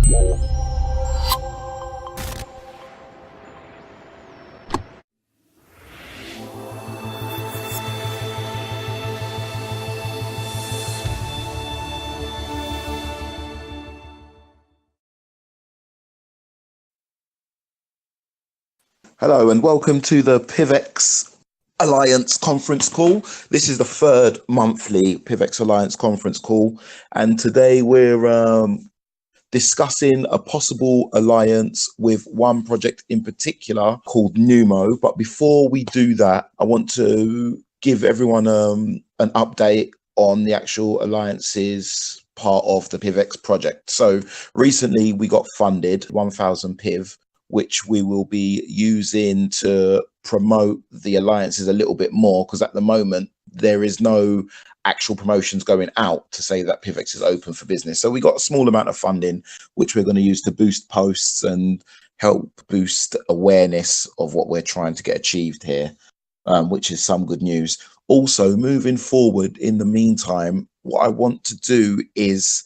Hello and welcome to the PIVX Alliance conference call. This is the third monthly PIVX Alliance conference call, and today we're discussing a possible alliance with one project in particular called NUMO. But before we do that, I want to give everyone an update on the actual alliances part of the PIVX project. So recently we got funded 1,000 PIV, which we will be using to promote the alliances a little bit more, because at the moment there is no actual promotions going out to say that PIVX is open for business. So we got a small amount of funding, which we're going to use to boost posts and help boost awareness of what we're trying to get achieved here, which is some good news. Also, moving forward, in the meantime, what I want to do is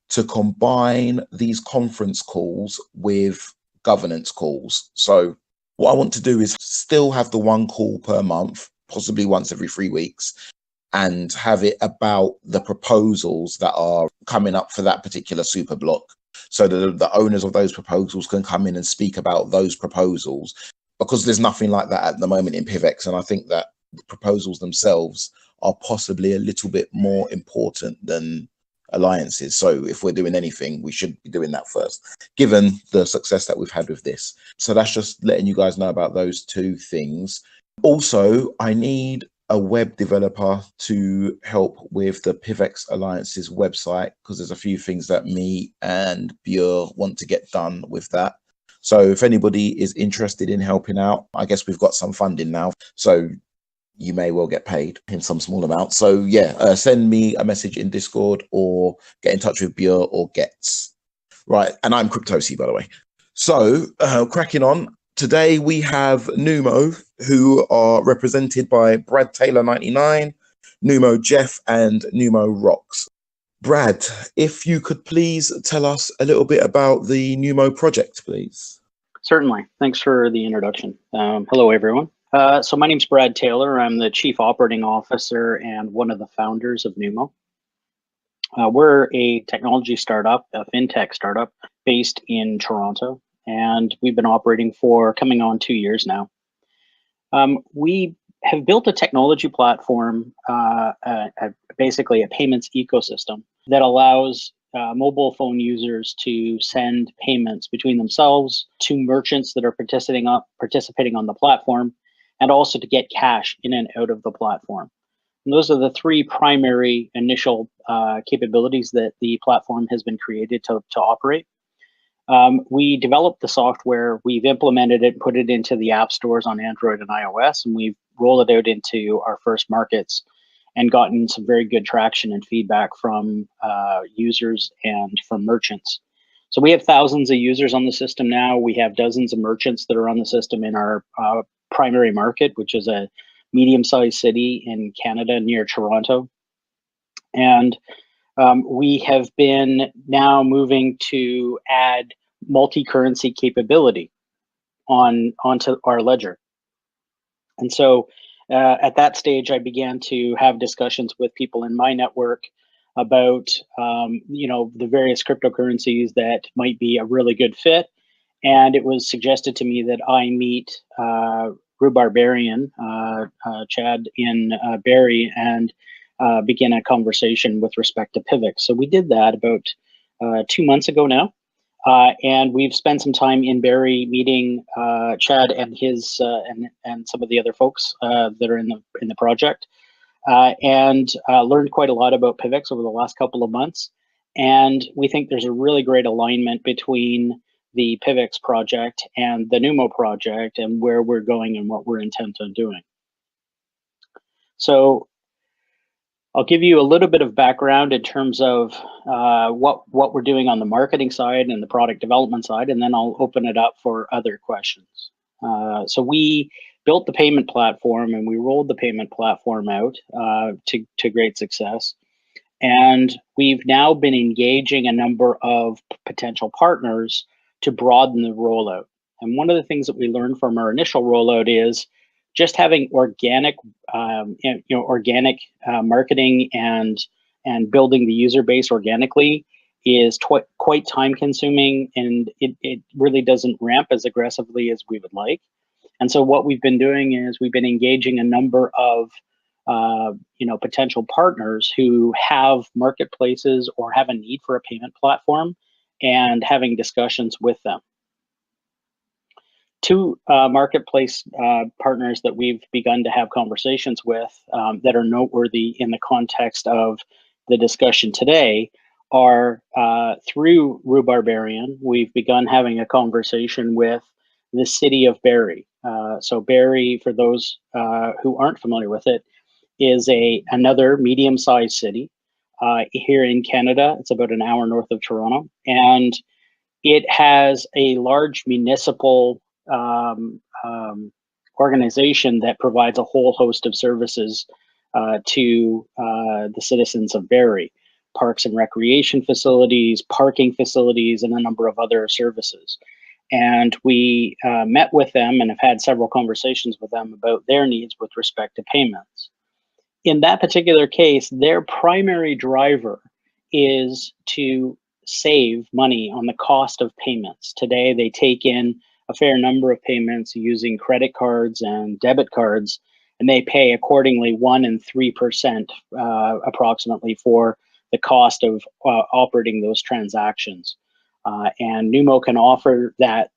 to combine these conference calls with governance calls. So what I want to do is still have the one call per month, possibly once every 3 weeks, and have it about the proposals that are coming up for that particular super block, so that the owners of those proposals can come in and speak about those proposals, because there's nothing like that at the moment in PIVX. And I think that the proposals themselves are possibly a little bit more important than alliances. So if we're doing anything, we should be doing that first, given the success that we've had with this. So that's just letting you guys know about those two things. Also, I need a web developer to help with the PIVX Alliances website, because there's a few things that me and Buer want to get done with that. So if anybody is interested in helping out, I guess we've got some funding now, so you may well get paid in some small amount. So yeah, send me a message in Discord or get in touch with Buer or Gets. Right, and I'm CryptoSI, by the way. So cracking on, today we have NUMO, who are represented by Brad Taylor 99, NUMO Jeff, and NUMO Rocks. Brad, if you could please tell us a little bit about the NUMO project, please. Certainly. Thanks for the introduction. Hello, everyone. So my name's Brad Taylor. I'm the Chief Operating Officer and one of the founders of NUMO. We're a technology startup, a fintech startup based in Toronto, and we've been operating for coming on 2 years now. We have built a technology platform, basically a payments ecosystem that allows mobile phone users to send payments between themselves to merchants that are participating on the platform, and also to get cash in and out of the platform. And those are the three primary initial capabilities that the platform has been created to operate. We developed the software, we've implemented it, put it into the app stores on Android and iOS, and we've rolled it out into our first markets and gotten some very good traction and feedback from users and from merchants. So we have thousands of users on the system now. We have dozens of merchants that are on the system in our primary market, which is a medium-sized city in Canada near Toronto. And we have been now moving to add multi-currency capability onto our ledger. And so at that stage, I began to have discussions with people in my network about the various cryptocurrencies that might be a really good fit. And it was suggested to me that I meet Barbarian, Chad in Barrie, and begin a conversation with respect to PIVX. So we did that about 2 months ago now, and we've spent some time in Barrie meeting Chad and his and some of the other folks that are in the project, and learned quite a lot about PIVX over the last couple of months. And we think there's a really great alignment between the PIVX project and the NUMO project, and where we're going and what we're intent on doing. So I'll give you a little bit of background in terms of what we're doing on the marketing side and the product development side, and then I'll open it up for other questions. So we built the payment platform and we rolled the payment platform out to great success. And we've now been engaging a number of potential partners to broaden the rollout. And one of the things that we learned from our initial rollout is just having organic, organic marketing and building the user base organically is quite time consuming, and it really doesn't ramp as aggressively as we would like. And so what we've been doing is we've been engaging a number of potential partners who have marketplaces or have a need for a payment platform, and having discussions with them. Two marketplace partners that we've begun to have conversations with that are noteworthy in the context of the discussion today are through Rue Barbarian. We've begun having a conversation with the city of Barrie. So Barrie, for those who aren't familiar with it, is another medium-sized city here in Canada. It's about an hour north of Toronto, and it has a large municipal organization that provides a whole host of services to the citizens of Barrie: parks and recreation facilities, parking facilities, and a number of other services. And we met with them and have had several conversations with them about their needs with respect to payments. In that particular case, their primary driver is to save money on the cost of payments. Today, they take in a fair number of payments using credit cards and debit cards, and they pay accordingly 1% and 3% approximately for the cost of operating those transactions. And NUMO can offer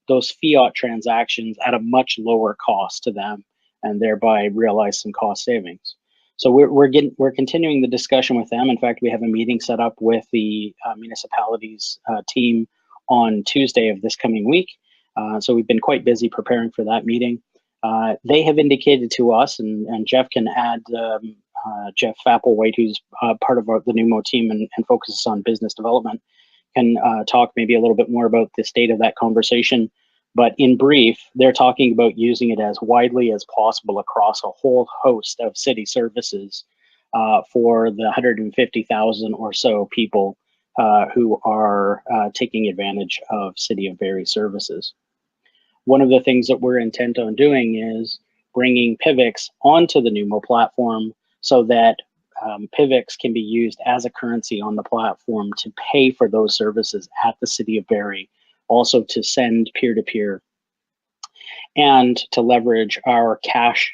those fiat transactions at a much lower cost to them, and thereby realize some cost savings. So we're continuing the discussion with them. In fact, we have a meeting set up with the municipalities team on Tuesday of this coming week. So we've been quite busy preparing for that meeting. They have indicated to us, and Jeff can add, Jeff Fappelwhite, who's part of the NUMO team and focuses on business development, can talk maybe a little bit more about the state of that conversation. But in brief, they're talking about using it as widely as possible across a whole host of city services for the 150,000 or so people who are taking advantage of City of Barrie services. One of the things that we're intent on doing is bringing PIVX onto the NUMO platform so that PIVX can be used as a currency on the platform to pay for those services at the City of Barrie, also to send peer-to-peer, and to leverage our cash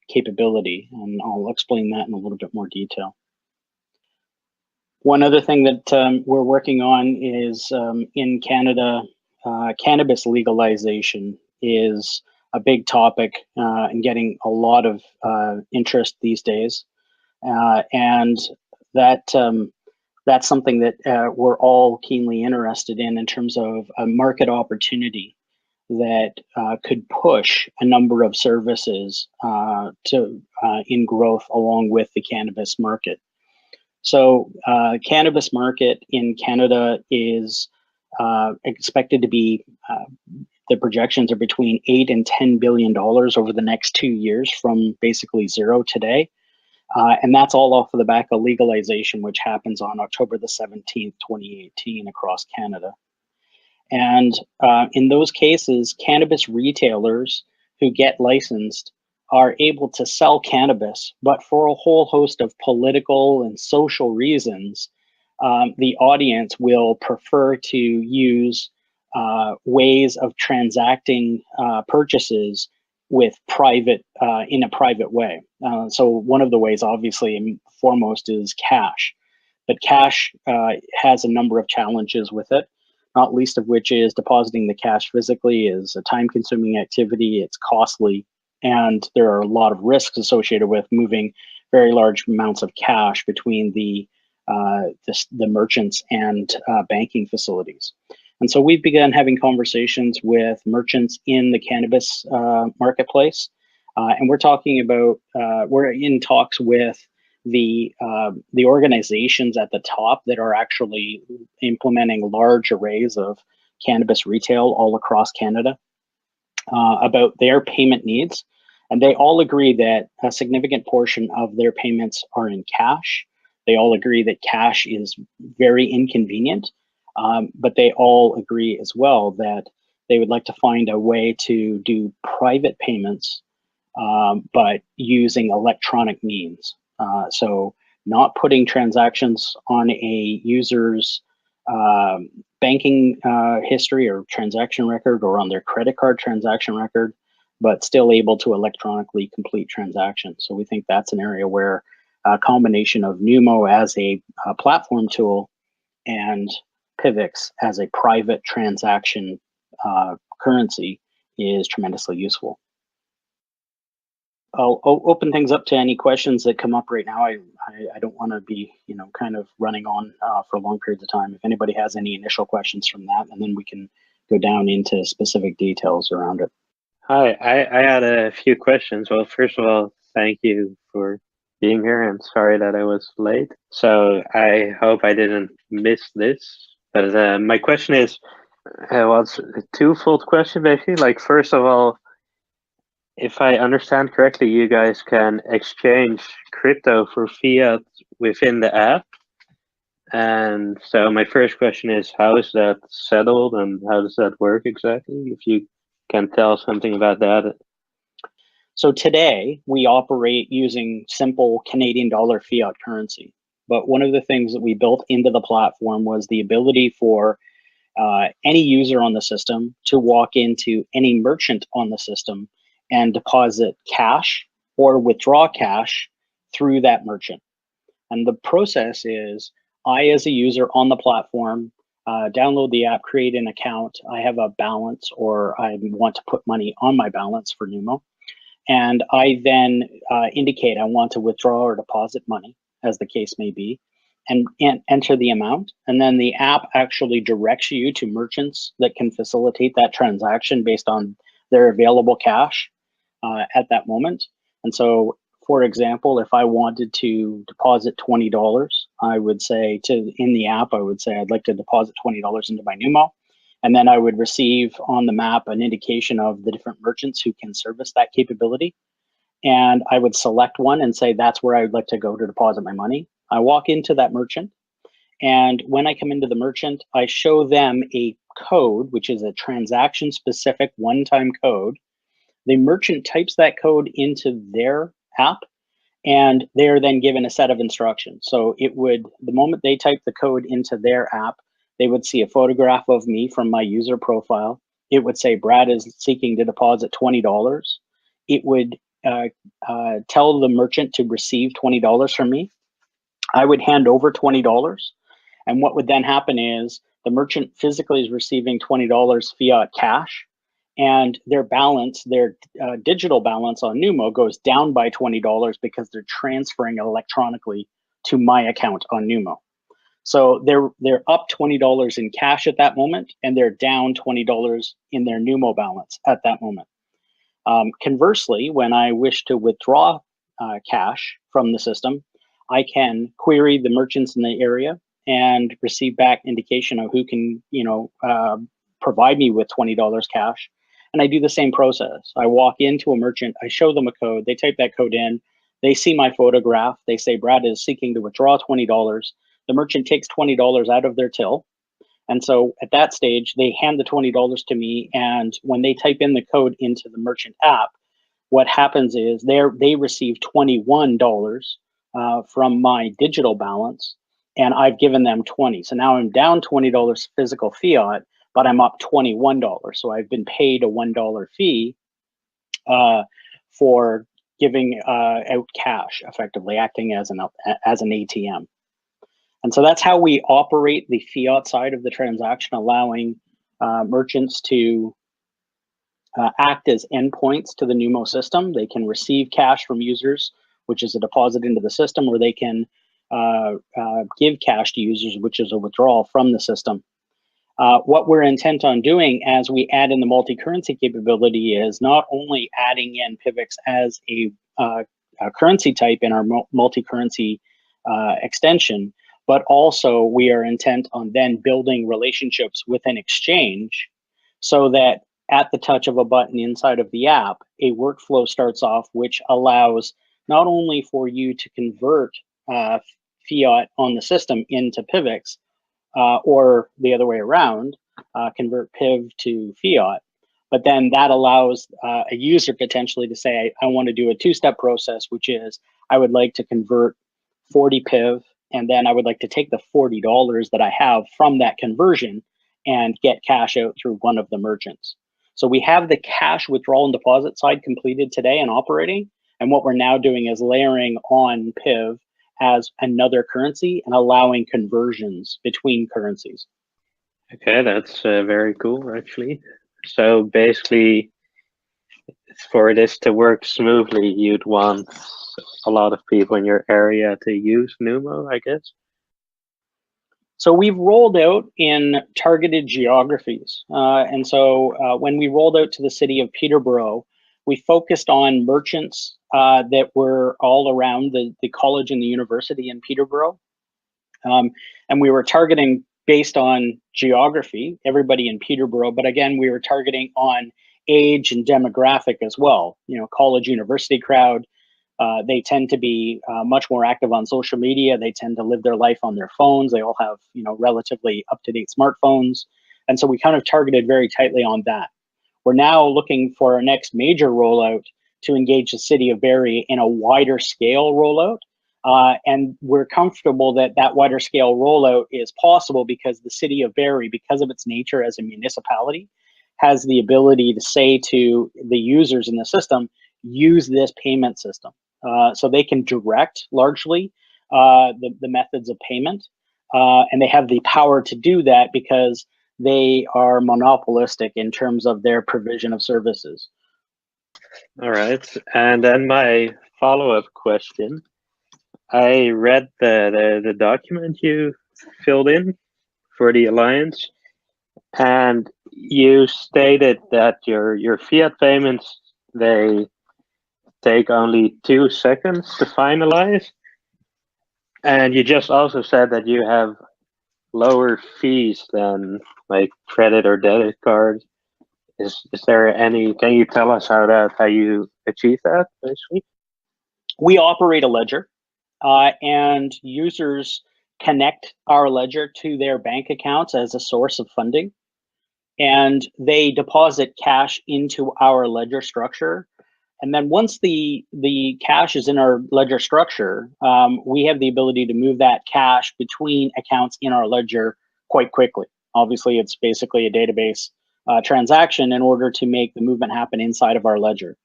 capability. And I'll explain that in a little bit more detail. One other thing that we're working on is in Canada, cannabis legalization is a big topic and getting a lot of interest these days. And that's something that we're all keenly interested in terms of a market opportunity that could push a number of services in growth along with the cannabis market. So cannabis market in Canada is expected to be, the projections are between $8 and $10 billion over the next 2 years from basically zero today. And that's all off of the back of legalization, which happens on October the 17th, 2018 across Canada. And in those cases, cannabis retailers who get licensed are able to sell cannabis, but for a whole host of political and social reasons, the audience will prefer to use ways of transacting purchases with in a private way. So one of the ways, obviously, and foremost, is cash. But cash has a number of challenges with it, not least of which is depositing the cash physically is a time-consuming activity, it's costly, and there are a lot of risks associated with moving very large amounts of cash between the merchants and banking facilities. And so we've begun having conversations with merchants in the cannabis marketplace, and we're talking about, we're in talks with the organizations at the top that are actually implementing large arrays of cannabis retail all across Canada about their payment needs. And they all agree that a significant portion of their payments are in cash, They all agree that cash is very inconvenient, but they all agree as well that they would like to find a way to do private payments, but using electronic means. So not putting transactions on a user's banking history or transaction record or on their credit card transaction record, but still able to electronically complete transactions. So we think that's an area where a combination of NUMO as a platform tool and PIVX as a private transaction currency is tremendously useful. I'll open things up to any questions that come up right now. I don't want to be, kind of running on for long periods of time. If anybody has any initial questions from that, and then we can go down into specific details around it. Hi, I had a few questions. Well, first of all, thank you for being here, and sorry that I was late. So I hope I didn't miss this. But my question is, well, it's a twofold question, basically. Like, first of all, if I understand correctly, you guys can exchange crypto for fiat within the app. And so my first question is, how is that settled and how does that work exactly? If you can tell something about that. So today we operate using simple Canadian dollar fiat currency. But one of the things that we built into the platform was the ability for any user on the system to walk into any merchant on the system and deposit cash or withdraw cash through that merchant. And the process is, I, as a user on the platform, download the app, create an account. I have a balance, or I want to put money on my balance for NUMO. And I then indicate I want to withdraw or deposit money, as the case may be, and enter the amount. And then the app actually directs you to merchants that can facilitate that transaction based on their available cash at that moment. And so, for example, if I wanted to deposit $20, I would say in the app, I would say I'd like to deposit $20 into my NUMO. And then I would receive on the map an indication of the different merchants who can service that capability. And I would select one and say, that's where I would like to go to deposit my money. I walk into that merchant. And when I come into the merchant, I show them a code, which is a transaction specific one-time code. The merchant types that code into their app, and they're then given a set of instructions. So the moment they type the code into their app, they would see a photograph of me from my user profile. It would say Brad is seeking to deposit $20. It would tell the merchant to receive $20 from me. I would hand over $20. And what would then happen is the merchant physically is receiving $20 fiat cash, and their balance, their digital balance on NUMO goes down by $20 because they're transferring electronically to my account on NUMO. So they're up $20 in cash at that moment, and they're down $20 in their NUMO balance at that moment. Conversely, when I wish to withdraw cash from the system, I can query the merchants in the area and receive back indication of who can, provide me with $20 cash. And I do the same process. I walk into a merchant, I show them a code, they type that code in, they see my photograph, they say Brad is seeking to withdraw $20. The merchant takes $20 out of their till. And so at that stage, they hand the $20 to me. And when they type in the code into the merchant app, what happens is they receive $21 from my digital balance, and I've given them 20. So now I'm down $20 physical fiat, but I'm up $21. So I've been paid a $1 fee for giving out cash, effectively acting as an ATM. And so that's how we operate the fiat side of the transaction, allowing merchants to act as endpoints to the NUMO system. They can receive cash from users, which is a deposit into the system, or they can give cash to users, which is a withdrawal from the system. What we're intent on doing as we add in the multi-currency capability is not only adding in PIVX as a currency type in our multi-currency extension, but also we are intent on then building relationships with an exchange so that at the touch of a button inside of the app, a workflow starts off which allows not only for you to convert fiat on the system into PIVX, or the other way around, convert PIV to fiat. But then that allows a user potentially to say, I want to do a two-step process, which is I would like to convert 40 PIV, and then I would like to take the $40 that I have from that conversion and get cash out through one of the merchants. So we have the cash withdrawal and deposit side completed today and operating. And what we're now doing is layering on PIV as another currency and allowing conversions between currencies. Okay, that's very cool, actually. So basically, for this to work smoothly, you'd want a lot of people in your area to use NUMO, I guess. So we've rolled out in targeted geographies. And so when we rolled out to the city of Peterborough, we focused on merchants that were all around the college and the university in Peterborough. And we were targeting based on geography, everybody in Peterborough, but again, we were targeting on age and demographic as well. You know, college, university crowd, they tend to be much more active on social media. They tend to live their life on their phones. They all have, you know, relatively up-to-date smartphones. And so we kind of targeted very tightly on that. We're now looking for our next major rollout to engage the city of Barrie in a wider scale rollout. And we're comfortable that that wider scale rollout is possible because the city of Barrie, because of its nature as a municipality, has the ability to say to the users in the system, use this payment system. So they can direct largely the methods of payment. And they have the power to do that because they are monopolistic in terms of their provision of services. All right. And then my follow-up question. I read the document you filled in for the Alliance, and you stated that your fiat payments, they take only 2 seconds to finalize. And you just also said that you have lower fees than like credit or debit cards. Is there any, can you tell us how you achieve that basically? We operate a ledger, and users connect our ledger to their bank accounts as a source of funding. And they deposit cash into our ledger structure. And then once the cash is in our ledger structure, we have the ability to move that cash between accounts in our ledger quite quickly. Obviously, it's basically a database transaction in order to make the movement happen inside of our ledger.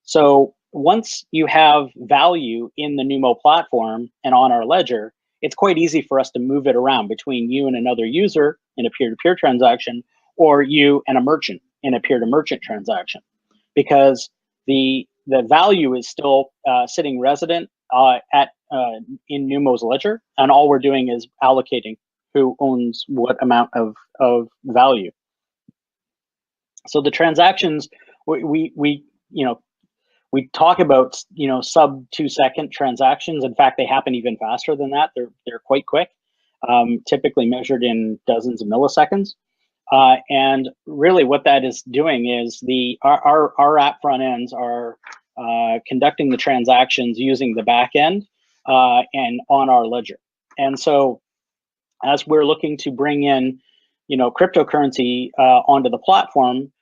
So once you have value in the NUMO platform and on our ledger, it's quite easy for us to move it around between you and another user in a peer-to-peer transaction, or you and a merchant in a peer-to-merchant transaction, because the value is still sitting resident in NUMO's ledger, and all we're doing is allocating who owns what amount of value. So the transactions we talk about sub 2 second transactions. In fact, they happen even faster than that. They're quite quick, typically measured in dozens of milliseconds. And really what that is doing is our app front ends are conducting the transactions using the back end and on our ledger. And so as we're looking to bring in cryptocurrency onto the platform,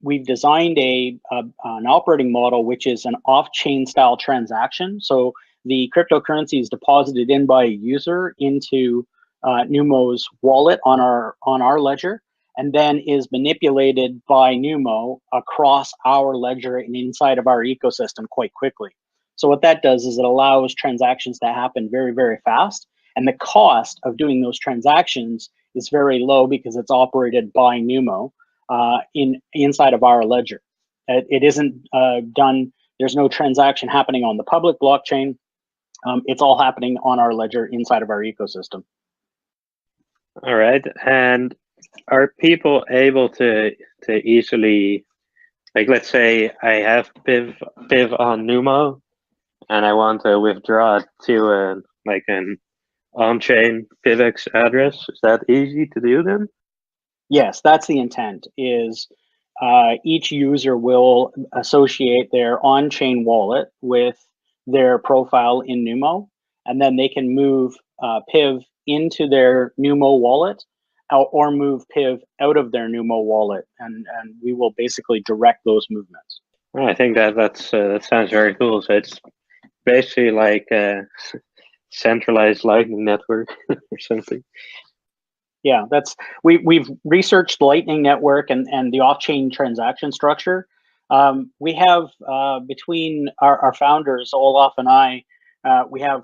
we've designed an operating model which is an off-chain style transaction. So the cryptocurrency is deposited in by a user into NUMO's wallet on our ledger, and then is manipulated by NUMO across our ledger and inside of our ecosystem quite quickly. So what that does is it allows transactions to happen very, very fast, and the cost of doing those transactions is very low because it's operated by NUMO inside of our ledger. It isn't done. There's no transaction happening on the public blockchain. It's all happening on our ledger inside of our ecosystem. All right. And are people able to easily, like, let's say I have PIV on NUMO and I want to withdraw it to an on-chain PIVX address? Is that easy to do then? Yes, that's the intent. Is each user will associate their on-chain wallet with their profile in NUMO, and then they can move PIV into their NUMO wallet, or move PIV out of their NUMO wallet, and we will basically direct those movements. Well, I think that sounds very cool. So it's basically like a centralized Lightning network or something. Yeah, we've researched Lightning Network and the off-chain transaction structure. We have between our founders, Olaf and I, we have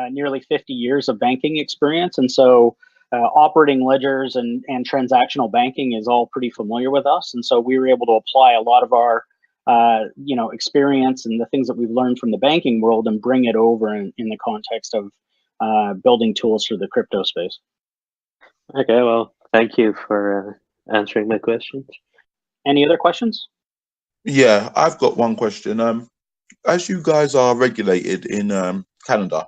nearly 50 years of banking experience, and so operating ledgers and transactional banking is all pretty familiar with us, and so we were able to apply a lot of our experience and the things that we've learned from the banking world and bring it over in the context of building tools for the crypto space. Okay, well, thank you for answering my questions. Any other questions? Yeah, I've got one question. As you guys are regulated in Canada,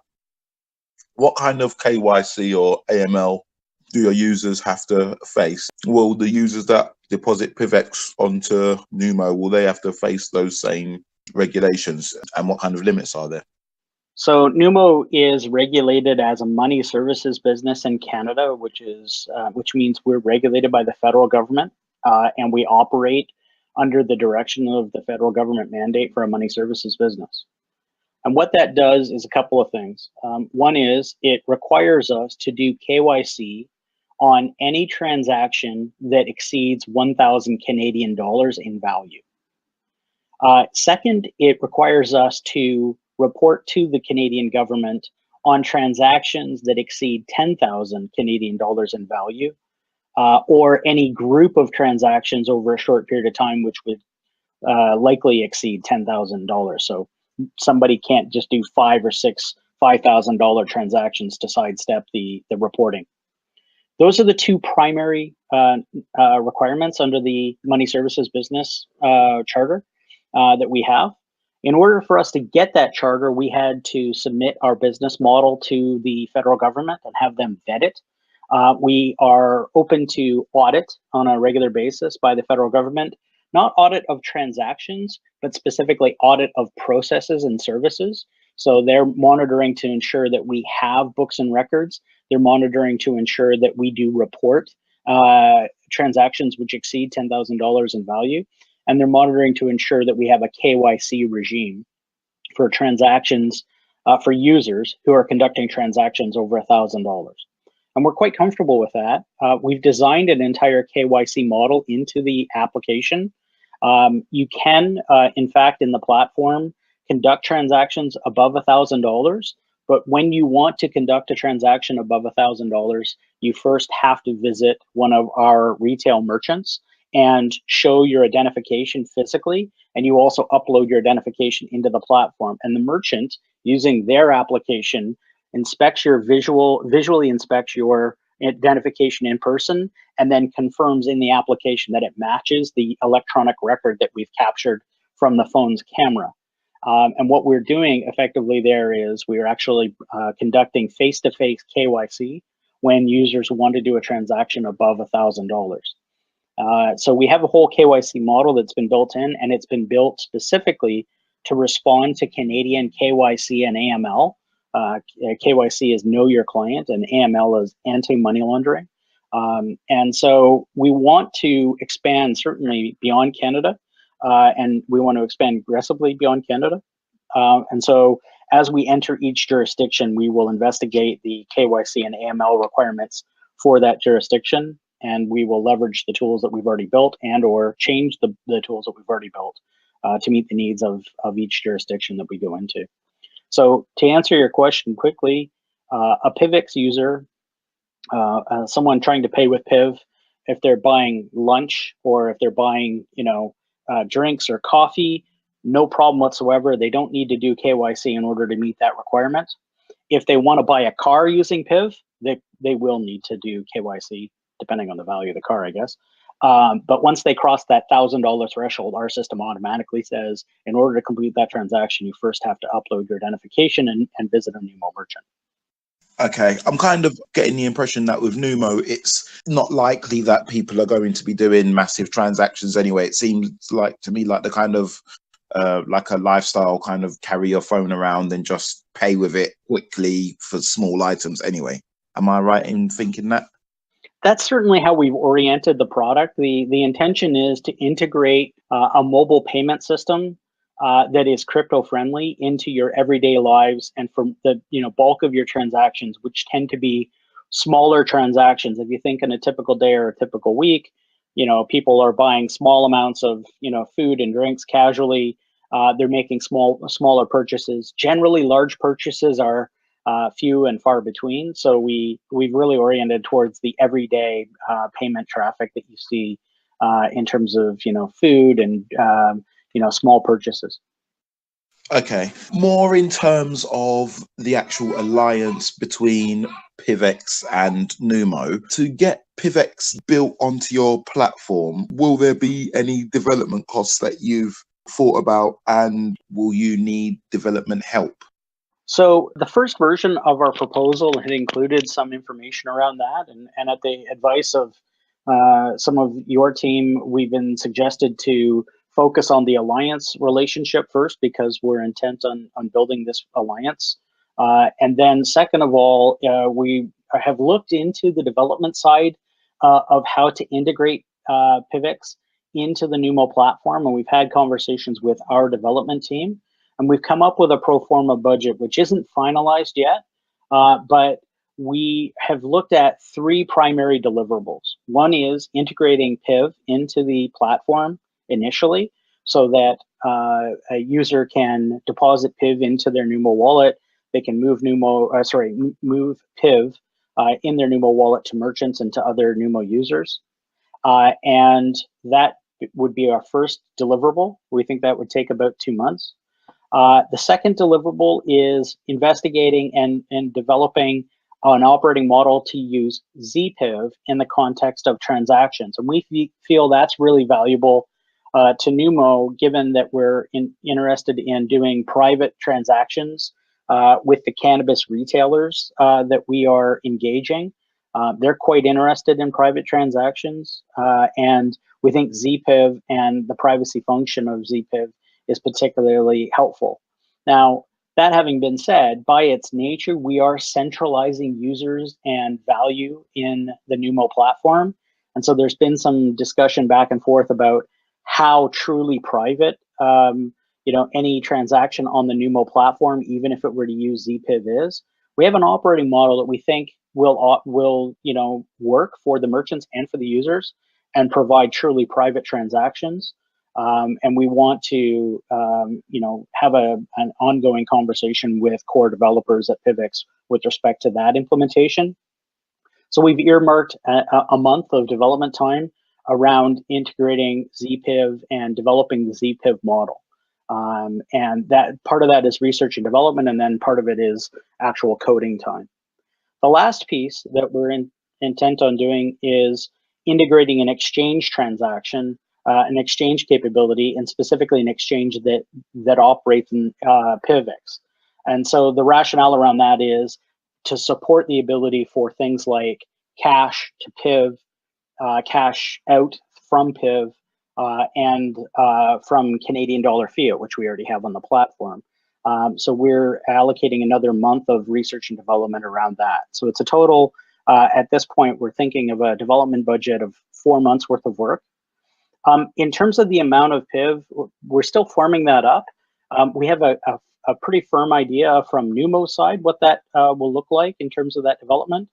what kind of KYC or AML do your users have to face? Will the users that deposit PIVX onto NUMO, will they have to face those same regulations? And what kind of limits are there? So NUMO is regulated as a money services business in Canada, which means we're regulated by the federal government, and we operate under the direction of the federal government mandate for a money services business. And what that does is a couple of things. One is it requires us to do KYC on any transaction that exceeds 1,000 Canadian dollars in value. Second, it requires us to report to the Canadian government on transactions that exceed 10,000 Canadian dollars in value, or any group of transactions over a short period of time, which would likely exceed $10,000. So somebody can't just do 5 or 6 $5,000 transactions to sidestep the reporting. Those are the two primary requirements under the money services business charter that we have. In order for us to get that charter, we had to submit our business model to the federal government and have them vet it. We are open to audit on a regular basis by the federal government, not audit of transactions, but specifically audit of processes and services. So they're monitoring to ensure that we have books and records. They're monitoring to ensure that we do report transactions which exceed $10,000 in value. And they're monitoring to ensure that we have a KYC regime for transactions for users who are conducting transactions over $1,000. And we're quite comfortable with that. We've designed an entire KYC model into the application. You can, in fact, in the platform, conduct transactions above $1,000. But when you want to conduct a transaction above $1,000, you first have to visit one of our retail merchants and show your identification physically, and you also upload your identification into the platform. And the merchant, using their application, visually inspects your identification in person, and then confirms in the application that it matches the electronic record that we've captured from the phone's camera. And what we're doing effectively there is we're actually conducting face-to-face KYC when users want to do a transaction above $1,000. So we have a whole KYC model that's been built in, and it's been built specifically to respond to Canadian KYC and AML. KYC is know your client, and AML is anti-money laundering. And so we want to expand certainly beyond Canada, and we want to expand aggressively beyond Canada. And so as we enter each jurisdiction, we will investigate the KYC and AML requirements for that jurisdiction, and we will leverage the tools that we've already built and or change the tools that we've already built to meet the needs of each jurisdiction that we go into. So to answer your question quickly, a PIVX user, someone trying to pay with PIV, if they're buying lunch or if they're buying drinks or coffee, no problem whatsoever. They don't need to do KYC in order to meet that requirement. If they want to buy a car using PIV, they will need to do KYC, depending on the value of the car, I guess. But once they cross that $1,000 threshold, our system automatically says, in order to complete that transaction, you first have to upload your identification and visit a NUMO merchant. Okay, I'm kind of getting the impression that with NUMO, it's not likely that people are going to be doing massive transactions anyway. It seems like to me like the kind of like a lifestyle kind of carry your phone around and just pay with it quickly for small items anyway. Am I right in thinking that? That's certainly how we've oriented the product. The intention is to integrate a mobile payment system that is crypto friendly into your everyday lives, and for the bulk of your transactions, which tend to be smaller transactions. If you think in a typical day or a typical week, people are buying small amounts of food and drinks casually. They're making smaller purchases. Generally, large purchases are few and far between. So we've really oriented towards the everyday payment traffic that you see in terms of food and small purchases. Okay, more in terms of the actual alliance between PIVX and NUMO. To get PIVX built onto your platform, will there be any development costs that you've thought about, and will you need development help? So the first version of our proposal had included some information around that, and at the advice of some of your team, we've been suggested to focus on the alliance relationship first, because we're intent on building this alliance. And then second of all, we have looked into the development side of how to integrate PIVX into the NUMO platform, and we've had conversations with our development team. And we've come up with a pro forma budget, which isn't finalized yet, but we have looked at 3 primary deliverables. One is integrating PIV into the platform initially, so that a user can deposit PIV into their NUMO wallet. They can move move PIV in their NUMO wallet to merchants and to other NUMO users. And that would be our first deliverable. We think that would take about 2 months. The second deliverable is investigating and developing an operating model to use ZPIV in the context of transactions. And we feel that's really valuable to NUMO, given that we're interested in doing private transactions with the cannabis retailers that we are engaging. They're quite interested in private transactions, and we think ZPIV and the privacy function of ZPIV is particularly helpful. Now, that having been said, by its nature, we are centralizing users and value in the NUMO platform. And so there's been some discussion back and forth about how truly private any transaction on the NUMO platform, even if it were to use ZPIV, is. We have an operating model that we think will work for the merchants and for the users and provide truly private transactions. And we want to, have an ongoing conversation with core developers at PIVX with respect to that implementation. So we've earmarked a month of development time around integrating ZPIV and developing the ZPIV model. And that part of that is research and development, and then part of it is actual coding time. The last piece that we're intent on doing is integrating an exchange transaction, an exchange capability, and specifically an exchange that operates in PIVX. And so the rationale around that is to support the ability for things like cash to PIV, cash out from PIV, and from Canadian dollar fiat, which we already have on the platform. So we're allocating another month of research and development around that. So it's a total, at this point, we're thinking of a development budget of 4 months worth of work. In terms of the amount of PIV, we're still forming that up. We have a pretty firm idea from NUMO's side what that will look like in terms of that development.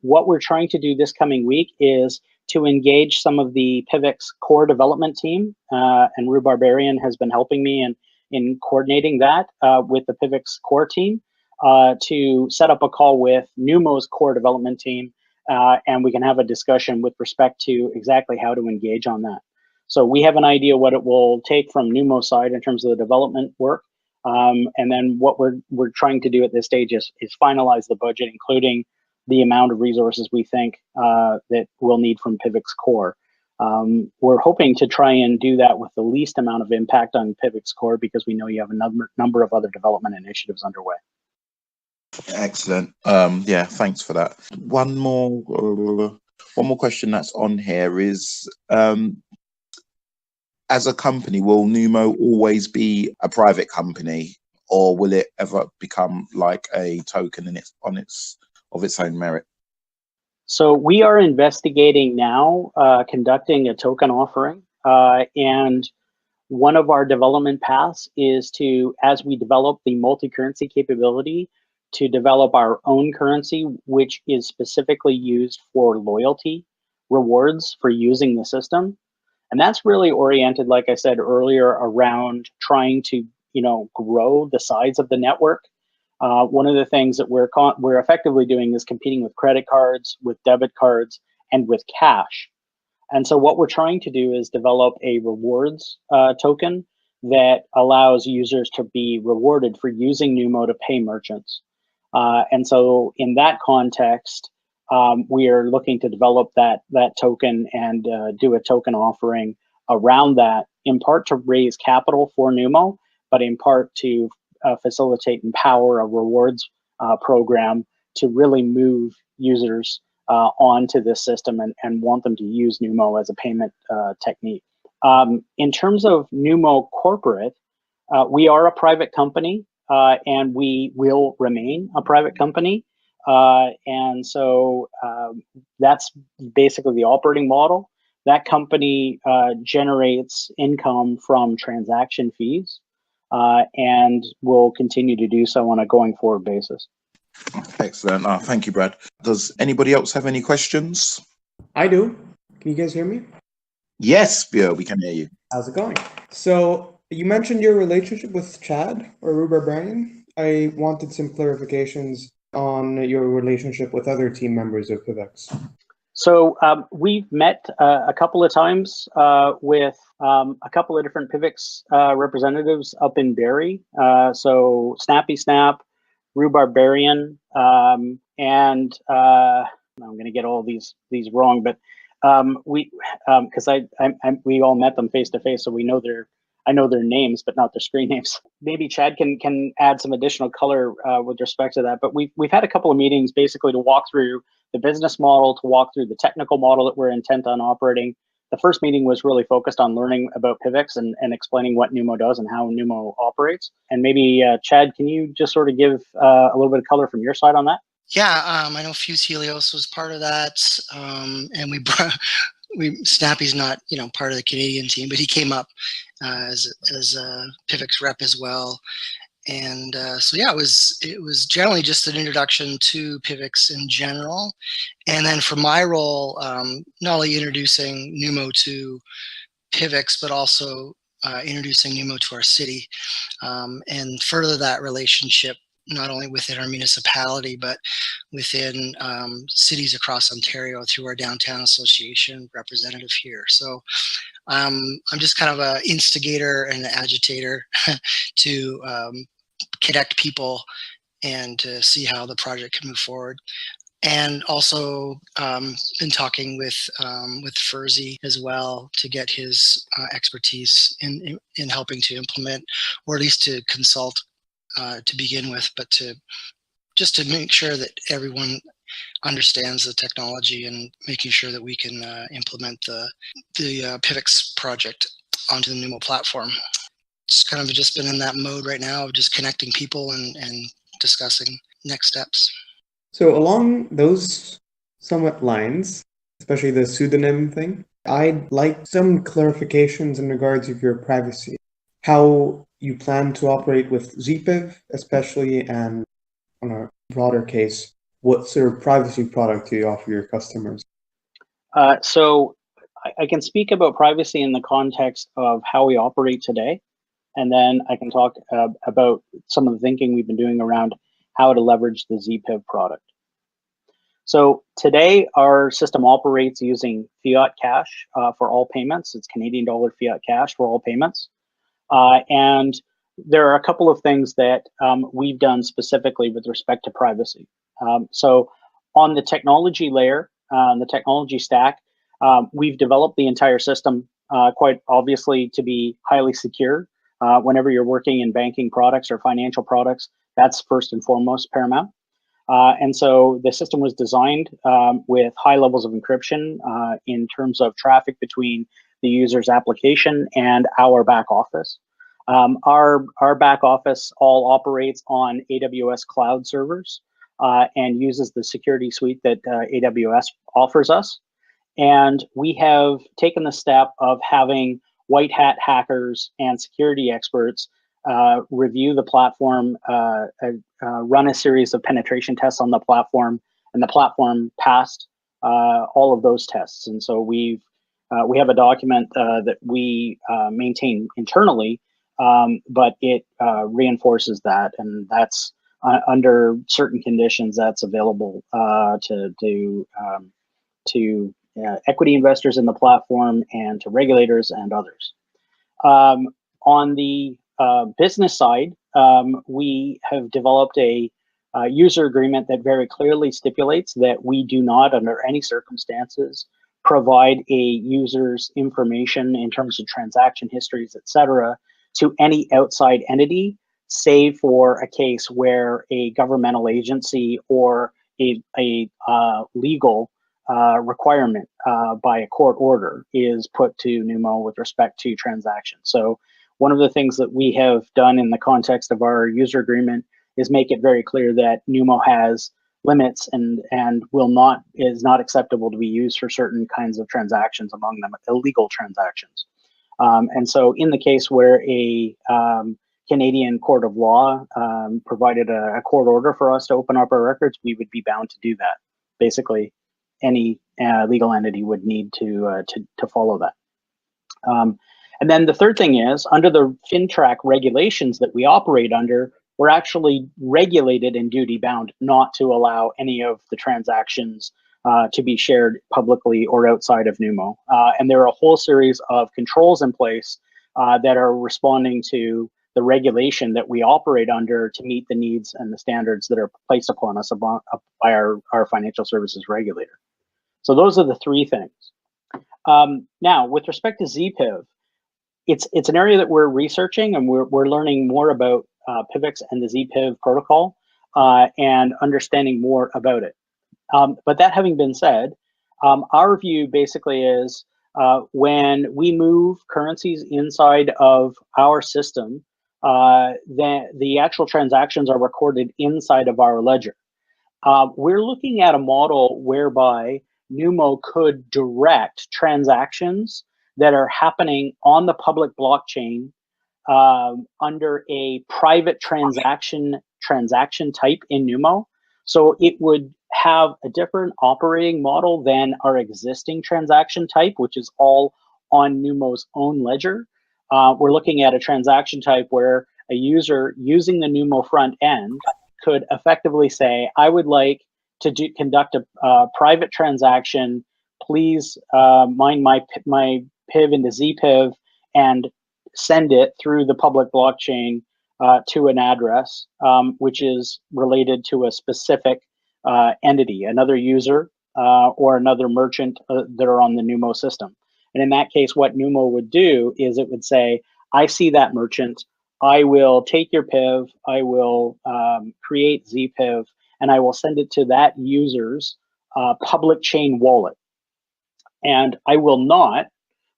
What we're trying to do this coming week is to engage some of the PIVX core development team, and Rue Barbarian has been helping me in coordinating that with the PIVX core team to set up a call with NUMO's core development team, and we can have a discussion with respect to exactly how to engage on that. So we have an idea what it will take from NUMO's side in terms of the development work, and then what we're trying to do at this stage is finalize the budget, including the amount of resources we think that we'll need from PIVX core. We're hoping to try and do that with the least amount of impact on PIVX core, because we know you have a number of other development initiatives underway. Excellent. Yeah, thanks for that. One more question that's on here is, as a company, will NUMO always be a private company, or will it ever become like a token in of its own merit? So we are investigating now, conducting a token offering, and one of our development paths is to, as we develop the multi-currency capability, to develop our own currency, which is specifically used for loyalty rewards for using the system. And that's really oriented, like I said earlier, around trying to, grow the size of the network. One of the things that we're effectively doing is competing with credit cards, with debit cards, and with cash. And so what we're trying to do is develop a rewards token that allows users to be rewarded for using NUMO to pay merchants. And so in that context, we are looking to develop that token and do a token offering around that, in part to raise capital for NUMO, but in part to facilitate and power a rewards program to really move users onto this system and want them to use NUMO as a payment technique. In terms of NUMO corporate, we are a private company and we will remain a private company. And so that's basically the operating model. That company generates income from transaction fees and will continue to do so on a going forward basis. Excellent. Thank you, Brad. Does anybody else have any questions? I do. Can you guys hear me? Yes, Buer, we can hear you. How's it going? So you mentioned your relationship with Chad or Barbarian. I wanted some clarifications on your relationship with other team members of PIVX. So we've met a couple of times with a couple of different PIVX representatives up in Barrie. So Snappy Snap, Barbarian, and I'm going to get all these wrong, but we all met them face to face, so I know their names, but not their screen names. Maybe Chad can add some additional color with respect to that. But we've had a couple of meetings basically to walk through the business model, to walk through the technical model that we're intent on operating. The first meeting was really focused on learning about PIVX and explaining what NUMO does and how NUMO operates. And maybe Chad, can you just sort of give a little bit of color from your side on that? Yeah, I know Fuse Helios was part of that, and Snappy's not part of the Canadian team, but he came up as a PIVX rep as well. And so yeah, it was generally just an introduction to PIVX in general, and then for my role, not only introducing NUMO to PIVX, but also introducing NUMO to our city, and further that relationship not only within our municipality, but within cities across Ontario through our downtown association representative here. So I'm just kind of an instigator and an agitator to connect people and to see how the project can move forward. And also been talking with Furzy as well to get his expertise in helping to implement, or at least to consult to begin with, but just to make sure that everyone understands the technology and making sure that we can implement the PIVX project onto the NUMO platform. It's kind of just been in that mode right now of just connecting people and discussing next steps. So along those somewhat lines, especially the pseudonym thing, I'd like some clarifications in regards of your privacy. How you plan to operate with ZPIV, especially, and on a broader case, what sort of privacy product do you offer your customers? So I can speak about privacy in the context of how we operate today, and then I can talk about some of the thinking we've been doing around how to leverage the ZPIV product. So today our system operates using fiat cash for all payments. It's Canadian dollar fiat cash for all payments. And there are a couple of things that we've done specifically with respect to privacy. So on the technology layer, the technology stack, we've developed the entire system quite obviously to be highly secure. Whenever you're working in banking products or financial products, that's first and foremost paramount. And so the system was designed with high levels of encryption in terms of traffic between the user's application and our back office. Our back office all operates on AWS cloud servers and uses the security suite that AWS offers us. And we have taken the step of having white hat hackers and security experts review the platform, run a series of penetration tests on the platform, and the platform passed all of those tests. And so we have a document that we maintain internally, but it reinforces that, and that's under certain conditions that's available to equity investors in the platform and to regulators and others. On the business side, we have developed a user agreement that very clearly stipulates that we do not, under any circumstances, provide a user's information in terms of transaction histories, et cetera, to any outside entity, save for a case where a governmental agency or a legal requirement by a court order is put to NUMO with respect to transactions. So one of the things that we have done in the context of our user agreement is make it very clear that NUMO has limits and is not acceptable to be used for certain kinds of transactions, among them illegal transactions. And so in the case where a Canadian court of law provided a court order for us to open up our records, we would be bound to do that. Basically, any legal entity would need to follow that. And then the third thing is, under the FinTrack regulations that we operate under, we're actually regulated and duty bound not to allow any of the transactions to be shared publicly or outside of NUMO. And there are a whole series of controls in place that are responding to the regulation that we operate under to meet the needs and the standards that are placed upon us by our financial services regulator. So those are the three things. Now, with respect to ZPIV, it's an area that we're researching, and we're learning more about PIVX and the ZPIV protocol and understanding more about it. But that having been said, our view basically is when we move currencies inside of our system, the actual transactions are recorded inside of our ledger. We're looking at a model whereby NUMO could direct transactions that are happening on the public blockchain under a private transaction type in NUMO. So it would have a different operating model than our existing transaction type, which is all on NUMO's own ledger. We're looking at a transaction type where a user using the NUMO front end could effectively say, I would like to conduct a private transaction. Please mine my PIV into ZPIV and send it through the public blockchain to an address, which is related to a specific entity, another user or another merchant that are on the NUMO system. And in that case, what NUMO would do is it would say, I see that merchant, I will take your PIV, I will create ZPIV, and I will send it to that user's public chain wallet. And I will not,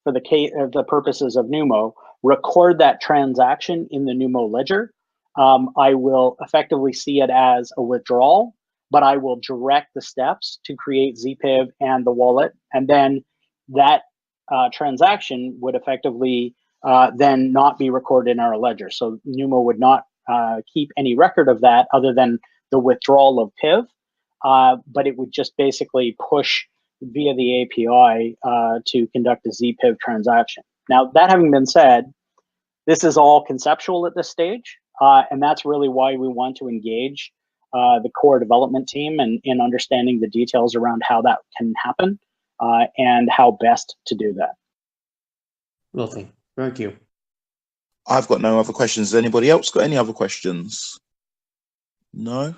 for the purposes of NUMO, record that transaction in the NUMO ledger. I will effectively see it as a withdrawal, but I will direct the steps to create ZPIV and the wallet, and then that transaction would effectively then not be recorded in our ledger. So NUMO would not keep any record of that other than the withdrawal of PIV, but it would just basically push via the API to conduct a ZPIV transaction. Now, that having been said, this is all conceptual at this stage, and that's really why we want to engage the core development team in understanding the details around how that can happen and how best to do that. Lovely. Thank you. I've got no other questions. Has anybody else got any other questions? No?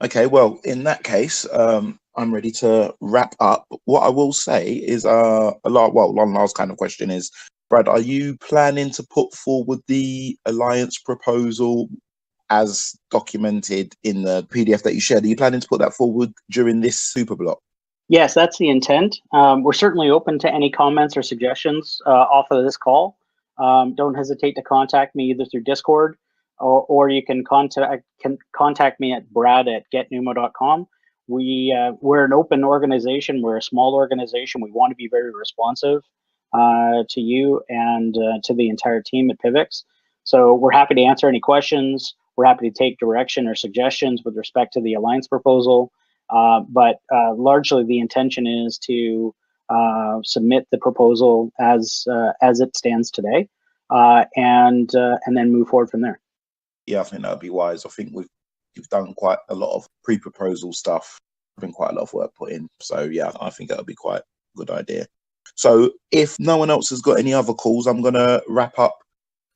Okay, well, in that case, I'm ready to wrap up. What I will say is, one last kind of question is, Brad, are you planning to put forward the alliance proposal as documented in the PDF that you shared? Are you planning to put that forward during this super block? Yes, that's the intent. We're certainly open to any comments or suggestions off of this call. don't hesitate to contact me either through Discord, or you can contact me at brad@getnumo.com. We're an open organization. We're a small organization. We want to be very responsive to you and to the entire team at PIVX. So we're happy to answer any questions. We're happy to take direction or suggestions with respect to the Alliance proposal. But largely the intention is to submit the proposal as it stands today, and then move forward from there. Yeah, I think that would be wise. I think we've done quite a lot of pre-proposal stuff. Been quite a lot of work put in. So yeah, I think that would be quite a good idea. So if no one else has got any other calls, I'm going to wrap up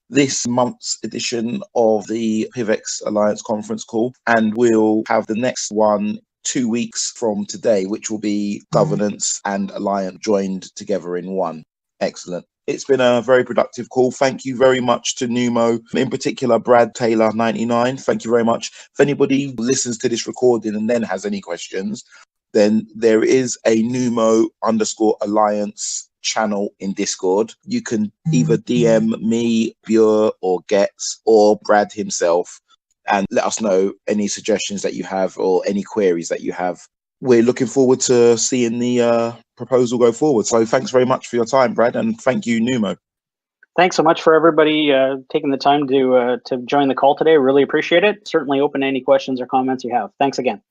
this month's edition of the PIVX Alliance conference call, and we'll have the next one 2 weeks from today, which will be governance and alliance joined together in one. Excellent. It's been a very productive call. Thank you very much to NUMO, in particular Brad Taylor 99. Thank you very much. If anybody listens to this recording and then has any questions, then there is a NUMO_Alliance channel in Discord. You can either DM me, Buer or Gets, or Brad himself, and let us know any suggestions that you have or any queries that you have. We're looking forward to seeing the proposal go forward. So thanks very much for your time, Brad, and thank you, NUMO. Thanks so much for everybody taking the time to join the call today. Really appreciate it. Certainly open to any questions or comments you have. Thanks again.